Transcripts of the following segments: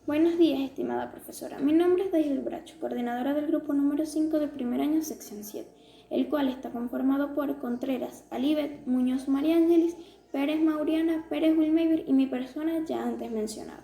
Buenos días, estimada profesora. Mi nombre es Daisy Bracho, coordinadora del grupo número 5 de primer año, sección 7, el cual está conformado por Contreras, Alibet, Muñoz María Ángeles, Pérez Mauriana, Pérez Wilmeiber y mi persona ya antes mencionada.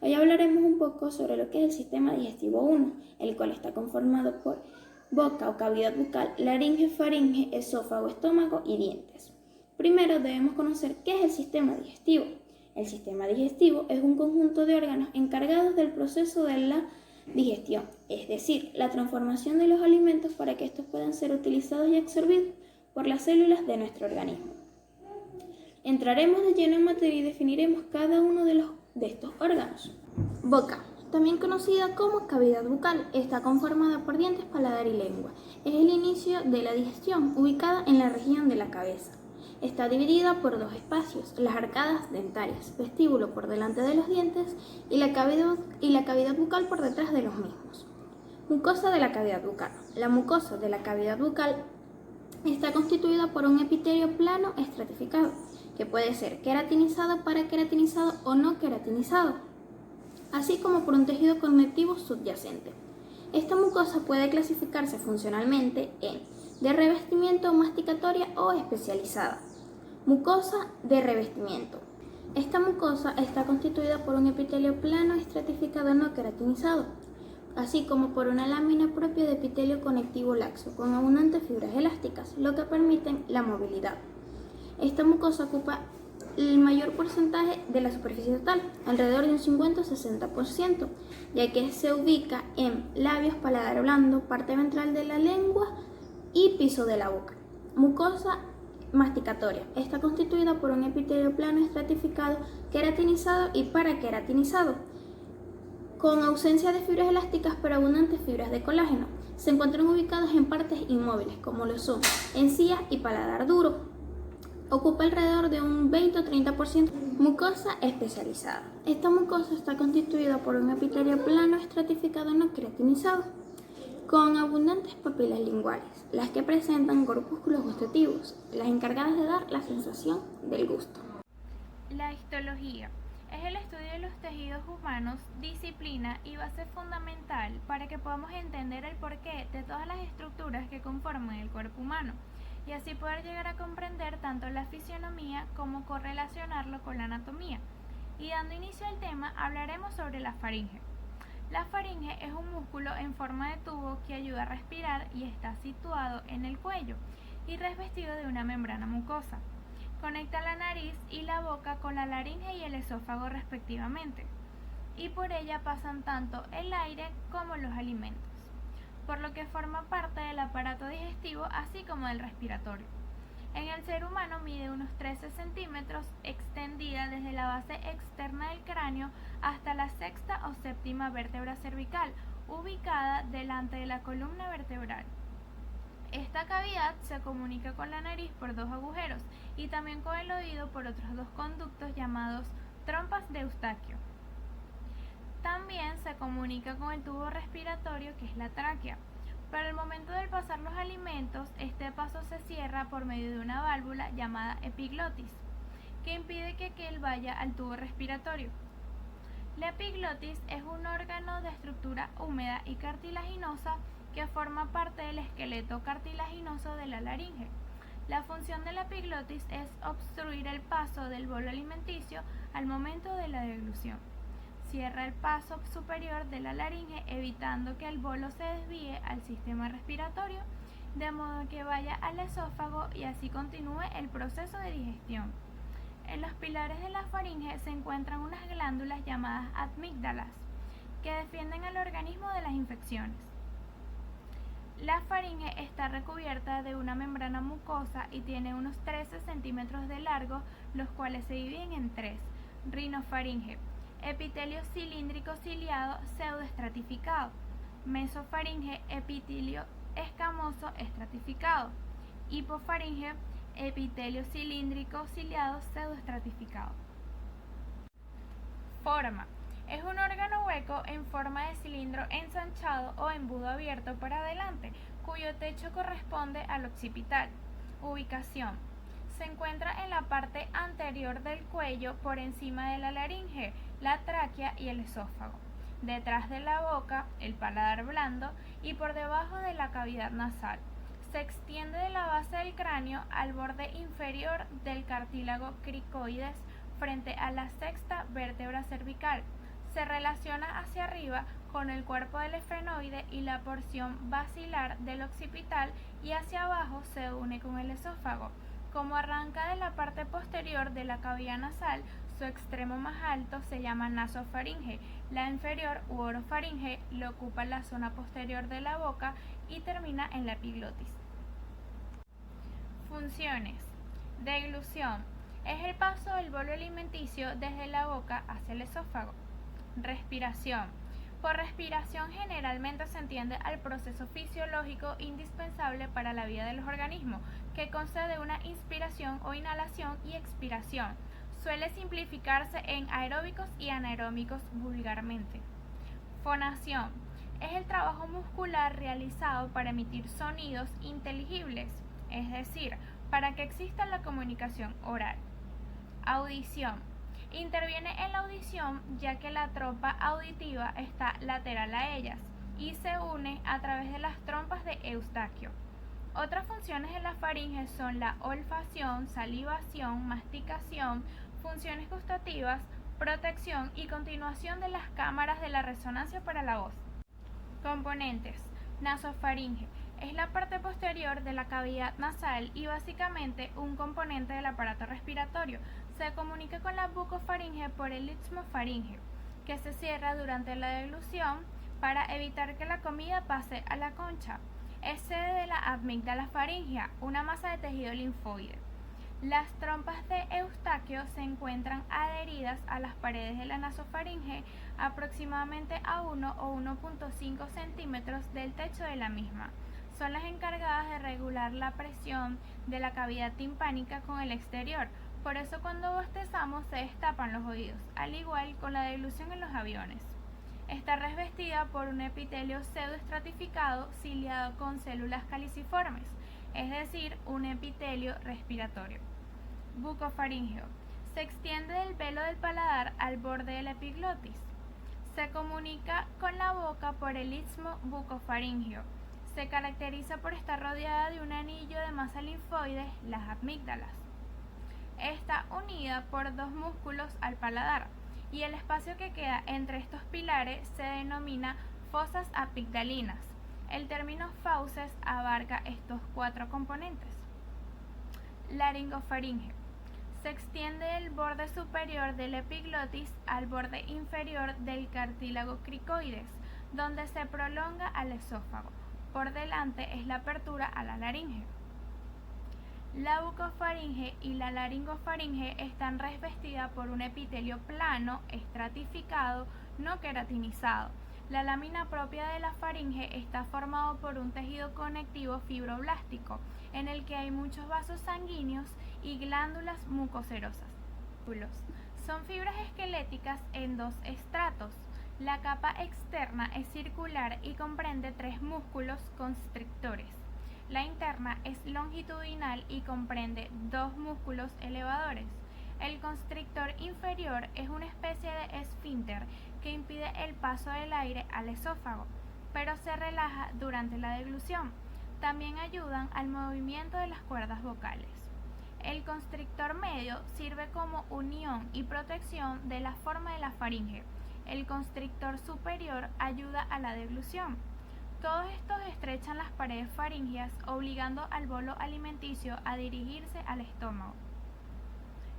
Hoy hablaremos un poco sobre lo que es el sistema digestivo 1, el cual está conformado por boca o cavidad bucal, laringe, faringe, esófago, estómago y dientes. Primero debemos conocer qué es el sistema digestivo. El sistema digestivo es un conjunto de órganos encargados del proceso de la digestión, es decir, la transformación de los alimentos para que estos puedan ser utilizados y absorbidos por las células de nuestro organismo. Entraremos de lleno en materia y definiremos cada uno de estos órganos. Boca, también conocida como cavidad bucal, está conformada por dientes, paladar y lengua. Es el inicio de la digestión, ubicada en la región de la cabeza. Está dividida por dos espacios, las arcadas dentarias, vestíbulo por delante de los dientes y la cavidad bucal por detrás de los mismos. Mucosa de la cavidad bucal. La mucosa de la cavidad bucal está constituida por un epitelio plano estratificado, que puede ser queratinizado, paraqueratinizado o no queratinizado, así como por un tejido conectivo subyacente. Esta mucosa puede clasificarse funcionalmente en de revestimiento, masticatoria o especializada. Mucosa de revestimiento. Esta mucosa está constituida por un epitelio plano estratificado no queratinizado, así como por una lámina propia de epitelio conectivo laxo, con abundantes fibras elásticas, lo que permiten la movilidad. Esta mucosa ocupa el mayor porcentaje de la superficie total, alrededor de un 50-60%, ya que se ubica en labios, paladar blando, parte ventral de la lengua y piso de la boca. Mucosa masticatoria. Está constituida por un epitelio plano estratificado, queratinizado y paraqueratinizado, con ausencia de fibras elásticas pero abundantes fibras de colágeno. Se encuentran ubicados en partes inmóviles, como lo son encías y paladar duro. Ocupa alrededor de un 20 o 30%. Mucosa especializada. Esta mucosa está constituida por un epitelio plano estratificado no queratinizado, con abundantes papilas linguales, las que presentan corpúsculos gustativos, las encargadas de dar la sensación del gusto. La histología es el estudio de los tejidos humanos, disciplina y base fundamental para que podamos entender el porqué de todas las estructuras que conforman el cuerpo humano y así poder llegar a comprender tanto la fisionomía como correlacionarlo con la anatomía. Y dando inicio al tema, hablaremos sobre la faringe. La faringe es un músculo en forma de tubo que ayuda a respirar y está situado en el cuello y revestido de una membrana mucosa. Conecta la nariz y la boca con la laringe y el esófago respectivamente, y por ella pasan tanto el aire como los alimentos, por lo que forma parte del aparato digestivo así como del respiratorio. En el ser humano mide unos 13 centímetros, extendida desde la base externa del cráneo hasta la sexta o séptima vértebra cervical, ubicada delante de la columna vertebral. Esta cavidad se comunica con la nariz por dos agujeros y también con el oído por otros dos conductos llamados trompas de Eustaquio. También se comunica con el tubo respiratorio, que es la tráquea. Para el momento del pasar los alimentos, este paso se cierra por medio de una válvula llamada epiglotis, que impide que aquel vaya al tubo respiratorio. La epiglotis es un órgano de estructura húmeda y cartilaginosa que forma parte del esqueleto cartilaginoso de la laringe. La función de la epiglotis es obstruir el paso del bolo alimenticio al momento de la deglución. Cierra el paso superior de la laringe, evitando que el bolo se desvíe al sistema respiratorio, de modo que vaya al esófago y así continúe el proceso de digestión. En los pilares de la faringe se encuentran unas glándulas llamadas amígdalas, que defienden al organismo de las infecciones. La faringe está recubierta de una membrana mucosa y tiene unos 13 centímetros de largo, los cuales se dividen en tres: rinofaringe, epitelio cilíndrico ciliado pseudoestratificado; mesofaringe, epitelio escamoso estratificado; hipofaringe, epitelio cilíndrico ciliado pseudoestratificado. Forma: es un órgano hueco en forma de cilindro ensanchado o embudo abierto para adelante, cuyo techo corresponde al occipital. Ubicación: se encuentra en la parte anterior del cuello, por encima de la laringe, la tráquea y el esófago. detrás de la boca, el paladar blando, y por debajo de la cavidad nasal. Se extiende de la base del cráneo al borde inferior del cartílago cricoides frente a la sexta vértebra cervical. Se relaciona hacia arriba con el cuerpo del esfenoide y la porción basilar del occipital, y hacia abajo se une con el esófago. Como arranca de la parte posterior de la cavidad nasal, su extremo más alto se llama nasofaringe. La inferior u orofaringe le ocupa la zona posterior de la boca y termina en la epiglotis. Funciones. Deglución. Es el paso del bolo alimenticio desde la boca hacia el esófago. Respiración. Por respiración generalmente se entiende al proceso fisiológico indispensable para la vida de los organismos, que consta de una inspiración o inhalación y expiración. Suele simplificarse en aeróbicos y anaeróbicos vulgarmente. Fonación. Es el trabajo muscular realizado para emitir sonidos inteligibles, es decir, para que exista la comunicación oral. Audición. Interviene en la audición ya que la trompa auditiva está lateral a ellas y se une a través de las trompas de Eustaquio. Otras funciones de la faringe son la olfacción, salivación, masticación, funciones gustativas, protección y continuación de las cámaras de la resonancia para la voz. Componentes. Nasofaringe. Es la parte posterior de la cavidad nasal y básicamente un componente del aparato respiratorio. Se comunica con la bucofaringe por el istmo faríngeo, que se cierra durante la deglución para evitar que la comida pase a la concha. Es sede de la amígdala faríngea, una masa de tejido linfoide. Las trompas de Eustaquio se encuentran adheridas a las paredes de la nasofaringe aproximadamente a 1 o 1.5 centímetros del techo de la misma. Son las encargadas de regular la presión de la cavidad timpánica con el exterior. Por eso cuando bostezamos se destapan los oídos, al igual con la deglución en los aviones. Está revestida por un epitelio pseudoestratificado ciliado con células caliciformes, es decir, un epitelio respiratorio. Bucofaringeo. Se extiende del velo del paladar al borde de la epiglotis. Se comunica con la boca por el istmo bucofaríngeo. Se caracteriza por estar rodeada de un anillo de masa linfoide, las amígdalas. Está unida por dos músculos al paladar y el espacio que queda entre estos pilares se denomina fosas amigdalinas. El término fauces abarca estos cuatro componentes. Laringofaringeo. Se extiende del borde superior de la epiglotis al borde inferior del cartílago cricoides, donde se prolonga al esófago. Por delante es la apertura a la laringe. La bucofaringe y la laringofaringe están revestidas por un epitelio plano, estratificado, no queratinizado. La lámina propia de la faringe está formado por un tejido conectivo fibroblástico, en el que hay muchos vasos sanguíneos y glándulas mucoserosas. Son fibras esqueléticas en dos estratos. La capa externa es circular y comprende tres músculos constrictores. La interna es longitudinal y comprende dos músculos elevadores. El constrictor inferior es una especie de esfínter que impide el paso del aire al esófago, pero se relaja durante la deglución. También ayudan al movimiento de las cuerdas vocales. El constrictor medio sirve como unión y protección de la forma de la faringe. El constrictor superior ayuda a la deglución. Todos estos estrechan las paredes faríngeas, obligando al bolo alimenticio a dirigirse al estómago.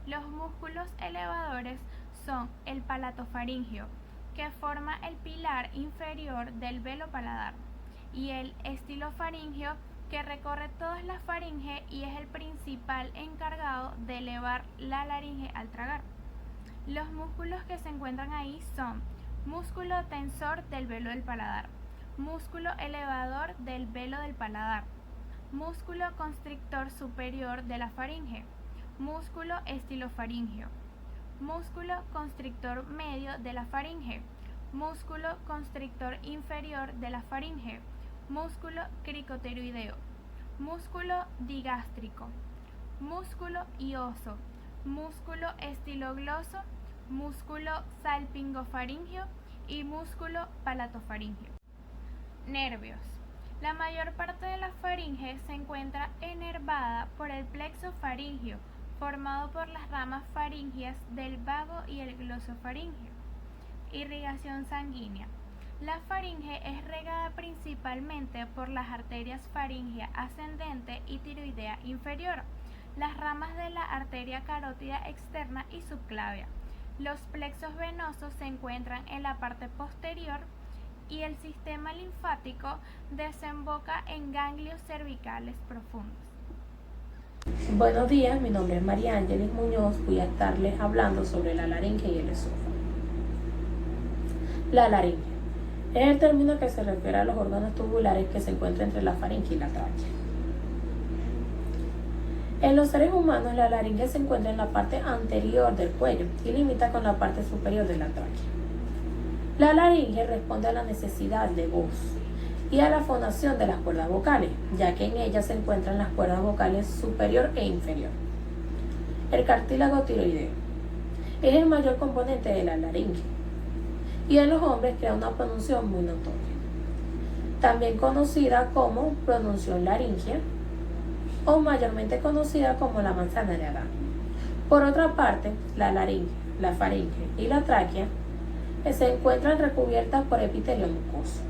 Los músculos elevadores son el palatofaríngeo, que forma el pilar inferior del velo paladar, y el estilofaríngeo, que recorre toda la faringe y es el principal encargado de elevar la laringe al tragar. Los músculos que se encuentran ahí son músculo tensor del velo del paladar, músculo elevador del velo del paladar, músculo constrictor superior de la faringe, músculo estilofaríngeo, músculo constrictor medio de la faringe, músculo constrictor inferior de la faringe, músculo cricoteroideo, músculo digástrico, músculo ioso, músculo estilogloso, músculo salpingofaríngeo y músculo palatofaríngeo. Nervios. La mayor parte de la faringe se encuentra enervada por el plexo faríngeo, formado por las ramas faringias del vago y el glosofaríngeo. Irrigación sanguínea. La faringe es regada principalmente por las arterias faríngea ascendente y tiroidea inferior, las ramas de la arteria carótida externa y subclavia. Los plexos venosos se encuentran en la parte posterior y el sistema linfático desemboca en ganglios cervicales profundos. Buenos días, mi nombre es María Ángeles Muñoz. Voy a estarles hablando sobre la laringe y el esófago. La laringe es el término que se refiere a los órganos tubulares que se encuentran entre la faringe y la tráquea. En los seres humanos, la laringe se encuentra en la parte anterior del cuello y limita con la parte superior de la tráquea. La laringe responde a la necesidad de voz y a la fonación de las cuerdas vocales, ya que en ella se encuentran las cuerdas vocales superior e inferior. El cartílago tiroideo es el mayor componente de la laringe y en los hombres crea una pronunciación muy notoria, también conocida como pronunción laringea o mayormente conocida como la manzana de Adán. Por otra parte, la laringe, la faringe y la tráquea se encuentran recubiertas por epitelio mucoso.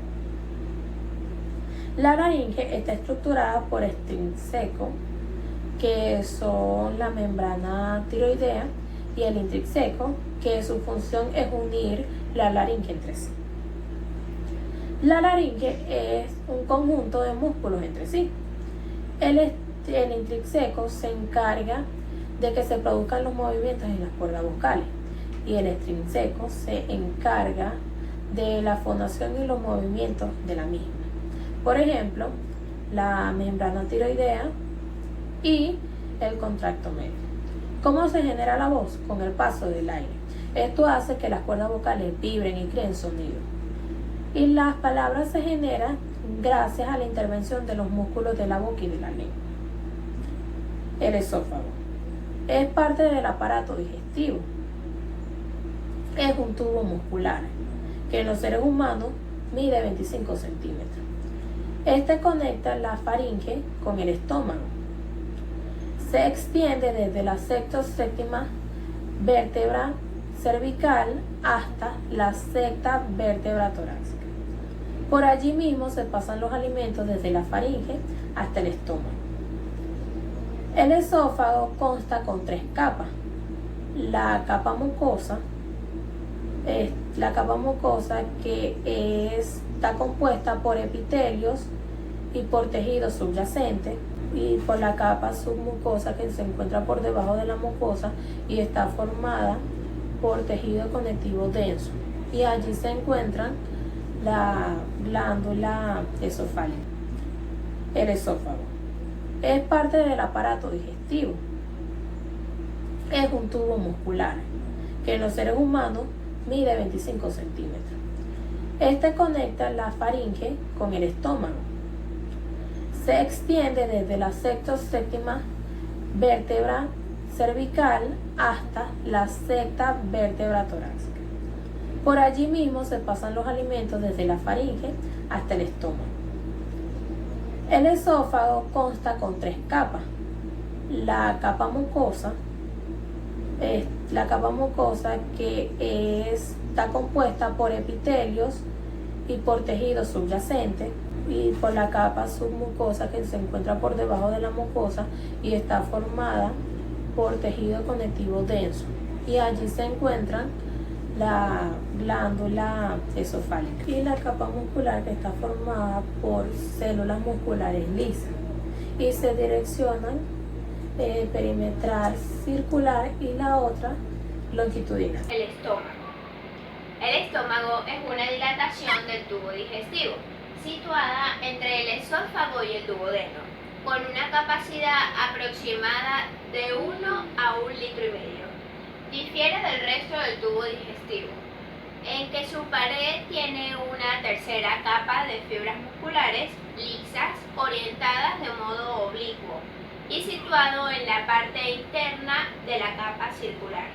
La laringe está estructurada por extrinseco, que son la membrana tiroidea, y el intrínseco, que su función es unir la laringe entre sí. La laringe es un conjunto de músculos entre sí. El intrínseco se encarga de que se produzcan los movimientos en las cuerdas vocales y el extrínseco se encarga de la fonación y los movimientos de la misma. Por ejemplo, la membrana tiroidea y el contracto medio. ¿Cómo se genera la voz? Con el paso del aire. Esto hace que las cuerdas vocales vibren y creen sonido. Y las palabras se generan gracias a la intervención de los músculos de la boca y de la lengua. El esófago es parte del aparato digestivo. Es un tubo muscular que en los seres humanos mide 25 centímetros. Este conecta la faringe con el estómago. Se extiende desde la sexto-séptima vértebra cervical hasta la sexta vértebra torácica. Por allí mismo se pasan los alimentos desde la faringe hasta el estómago. El esófago consta con 3 capas. La capa mucosa que está compuesta por epitelios y por tejido subyacente, y por la capa submucosa que se encuentra por debajo de la mucosa y está formada por tejido conectivo denso, y allí se encuentran la glándula esofágica. El esófago es parte del aparato digestivo. Es un tubo muscular que en los seres humanos mide 25 centímetros. Este conecta la faringe con el estómago. Se extiende desde la sexto-séptima vértebra cervical hasta la sexta vértebra torácica. Por allí mismo se pasan los alimentos desde la faringe hasta el estómago. El esófago consta con 3 capas. La capa mucosa que está compuesta por epitelios y por tejido subyacente, y por la capa submucosa que se encuentra por debajo de la mucosa y está formada por tejido conectivo denso, y allí se encuentran la glándula esofágica, y la capa muscular que está formada por células musculares lisas y se direccionan perimetral circular y la otra longitudinal. El estómago. El estómago es una dilatación del tubo digestivo, situada entre el esófago y el duodeno, con una capacidad aproximada de 1 a 1,5 litros. Difiere del resto del tubo digestivo, en que su pared tiene una tercera capa de fibras musculares lisas orientadas de modo oblicuo y situado en la parte interna de la capa circular.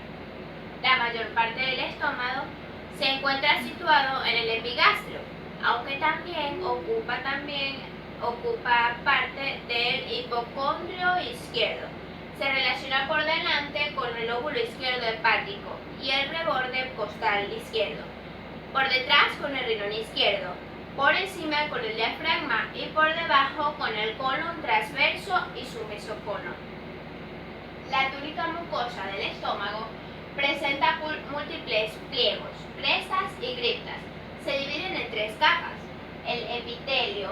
La mayor parte del estómago Se encuentra situado en el epigastrio, aunque también ocupa parte del hipocondrio izquierdo. Se relaciona por delante con el lóbulo izquierdo hepático y el reborde costal izquierdo, por detrás con el riñón izquierdo, por encima con el diafragma y por debajo con el colon transverso y su mesocolon. La túnica mucosa del estómago presenta múltiples pliegos, presas y grietas. Se dividen en 3 capas: el epitelio,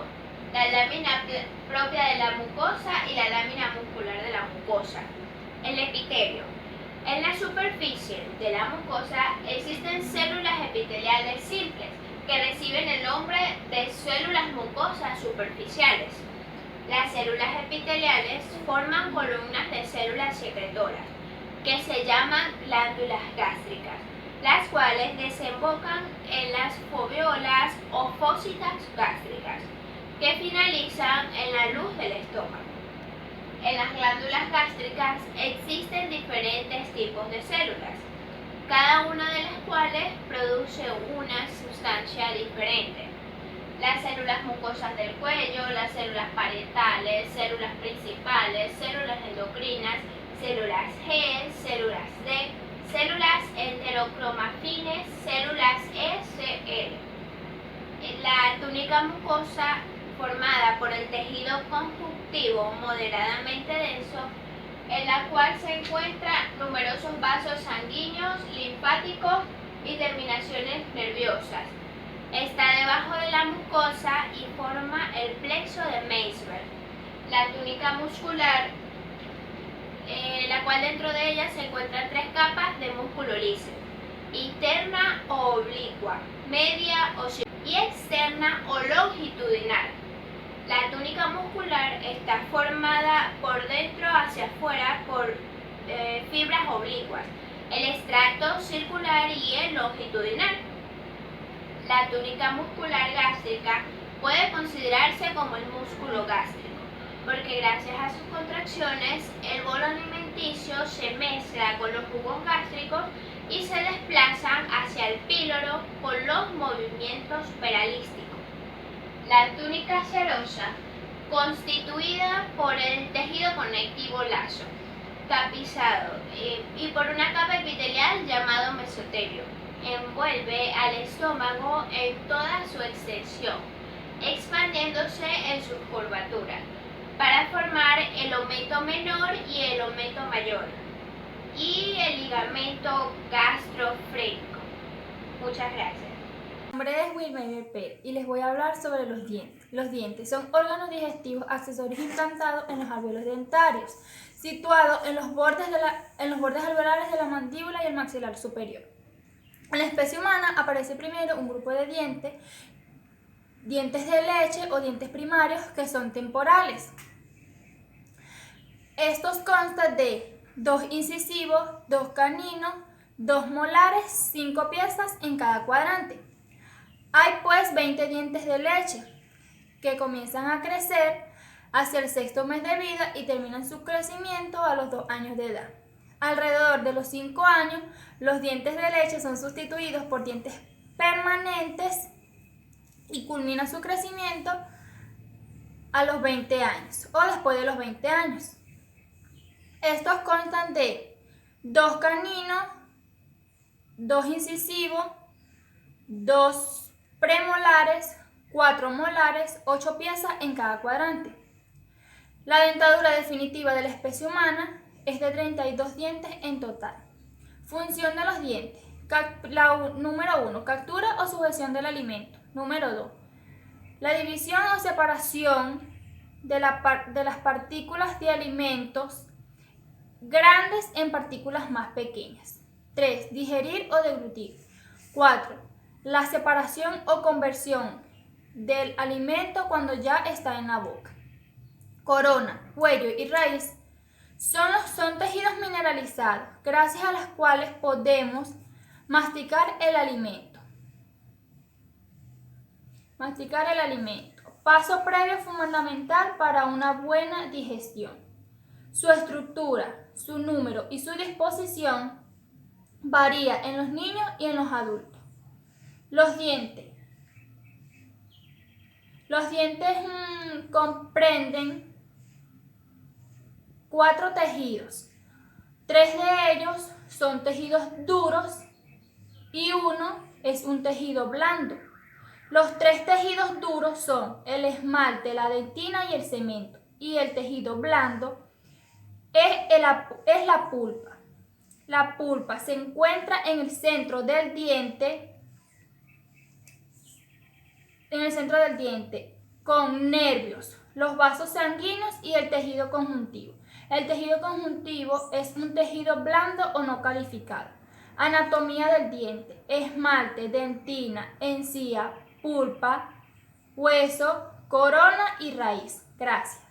la lámina propia de la mucosa y la lámina muscular de la mucosa. El epitelio. En la superficie de la mucosa existen células epiteliales simples que reciben el nombre de células mucosas superficiales. Las células epiteliales forman columnas de células secretoras que se llaman glándulas gástricas, las cuales desembocan en las foveolas o fósitas gástricas, que finalizan en la luz del estómago. En las glándulas gástricas existen diferentes tipos de células, cada una de las cuales produce una sustancia diferente. Las células mucosas del cuello, las células parietales, células principales, células endocrinas, células G, células D, células enterocromafines, células SL. La túnica mucosa formada por el tejido conjuntivo moderadamente denso, en la cual se encuentran numerosos vasos sanguíneos, linfáticos y terminaciones nerviosas. Está debajo de la mucosa y forma el plexo de Meissner. La túnica muscular, la cual dentro de ella se encuentran 3 capas de músculo liso: interna o oblicua, media o y externa o longitudinal. La túnica muscular está formada por dentro hacia afuera por fibras oblicuas, el estrato circular y el longitudinal. La túnica muscular gástrica puede considerarse como el músculo gástrico, porque gracias a sus contracciones el bolo alimenticio se mezcla con los jugos gástricos y se desplazan hacia el píloro con los movimientos peralísticos. La túnica serosa, constituida por el tejido conectivo laso, tapizado y por una capa epitelial llamado mesotelio, envuelve al estómago en toda su extensión, expandiéndose en sus curvaturas, para formar el ometo menor y el ometo mayor, y el ligamento gastrofrénico. Muchas gracias. Mi nombre es Wilmer Pérez y les voy a hablar sobre los dientes. Los dientes son órganos digestivos accesorios implantados en los alvéolos dentarios, situados en los bordes alveolares de la mandíbula y el maxilar superior. En la especie humana aparece primero un grupo de dientes de leche o dientes primarios que son temporales. Estos constan de 2 incisivos, 2 caninos, 2 molares, 5 piezas en cada cuadrante. Hay pues 20 dientes de leche que comienzan a crecer hacia el 6º mes de vida y terminan su crecimiento a los 2 años de edad. Alrededor de los 5 años, los dientes de leche son sustituidos por dientes permanentes y culmina su crecimiento a los 20 años o después de los 20 años. Estos constan de 2 caninos, 2 incisivos, 2 premolares, 4 molares, 8 piezas en cada cuadrante. La dentadura definitiva de la especie humana es de 32 dientes en total. Función de los dientes. Número 1. Captura o sujeción del alimento. Número 2. La división o separación de las partículas de alimentos grandes en partículas más pequeñas. 3. Digerir o deglutir. 4. La separación o conversión del alimento cuando ya está en la boca. Corona, cuello y raíz son tejidos mineralizados, gracias a los cuales podemos masticar el alimento. Paso previo fundamental para una buena digestión. Su estructura, su número y su disposición varía en los niños y en los adultos. Los dientes. Los dientes comprenden 4 tejidos. 3 de ellos son tejidos duros y 1 es un tejido blando. Los 3 tejidos duros son el esmalte, la dentina y el cemento. Y el tejido blando es la pulpa. La pulpa se encuentra en el centro del diente, con nervios, los vasos sanguíneos y el tejido conjuntivo. El tejido conjuntivo es un tejido blando o no calificado. Anatomía del diente: esmalte, dentina, encía, pulpa, hueso, corona y raíz. Gracias.